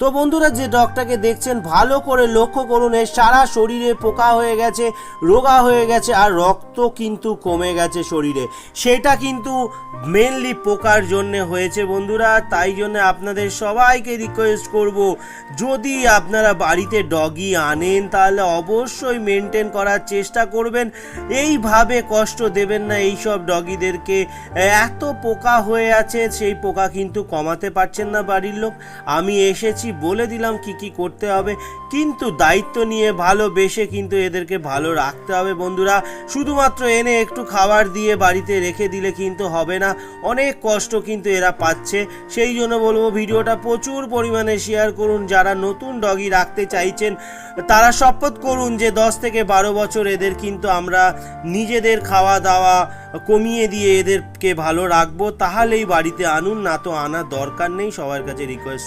তো বন্ধুরা, যে ডগটাকে দেখছেন ভালো করে লক্ষ্য করুন, এর সারা শরীরে পোকা হয়ে গেছে, রোগা হয়ে গেছে, আর রক্ত কিন্তু কমে গেছে শরীরে। সেটা কিন্তু মেনলি পোকার জন্যে হয়েছে বন্ধুরা। তাই জন্য আপনাদের সবাইকে রিকোয়েস্ট করব, যদি আপনারা বাড়িতে ডগি আনেন তাহলে অবশ্যই মেনটেন করার চেষ্টা করবেন। এইভাবে কষ্ট দেবেন না এই সব ডগিদেরকে। এত পোকা হয়ে আছে, সেই পোকা কিন্তু কমাতে পারছেন না বাড়ির লোক। আমি এসেছি, বলে দিলাম কি কি করতে হবে, কিন্তু দায়িত্ব নিয়ে ভালোবেসে কিন্তু এদেরকে ভালো রাখতে হবে বন্ধুরা। শুধুমাত্র এনে একটু খাবার দিয়ে বাড়িতে রেখে দিলে কিন্তু হবে না, অনেক কষ্ট কিন্তু এরা পাচ্ছে। সেই জন্য বলবো, ভিডিওটা প্রচুর পরিমাণে শেয়ার করুন। যারা নতুন ডগি রাখতে চাইছেন তারা শপথ করুন যে 10 থেকে 12 বছর এদের কিন্তু আমরা নিজেদের খাওয়া দাওয়া কমিয়ে দিয়ে এদেরকে ভালো রাখবো। তাহলেই বাড়িতে আনুন, না তো আনার দরকার নেই। সবার কাছে রিকোয়েস্ট।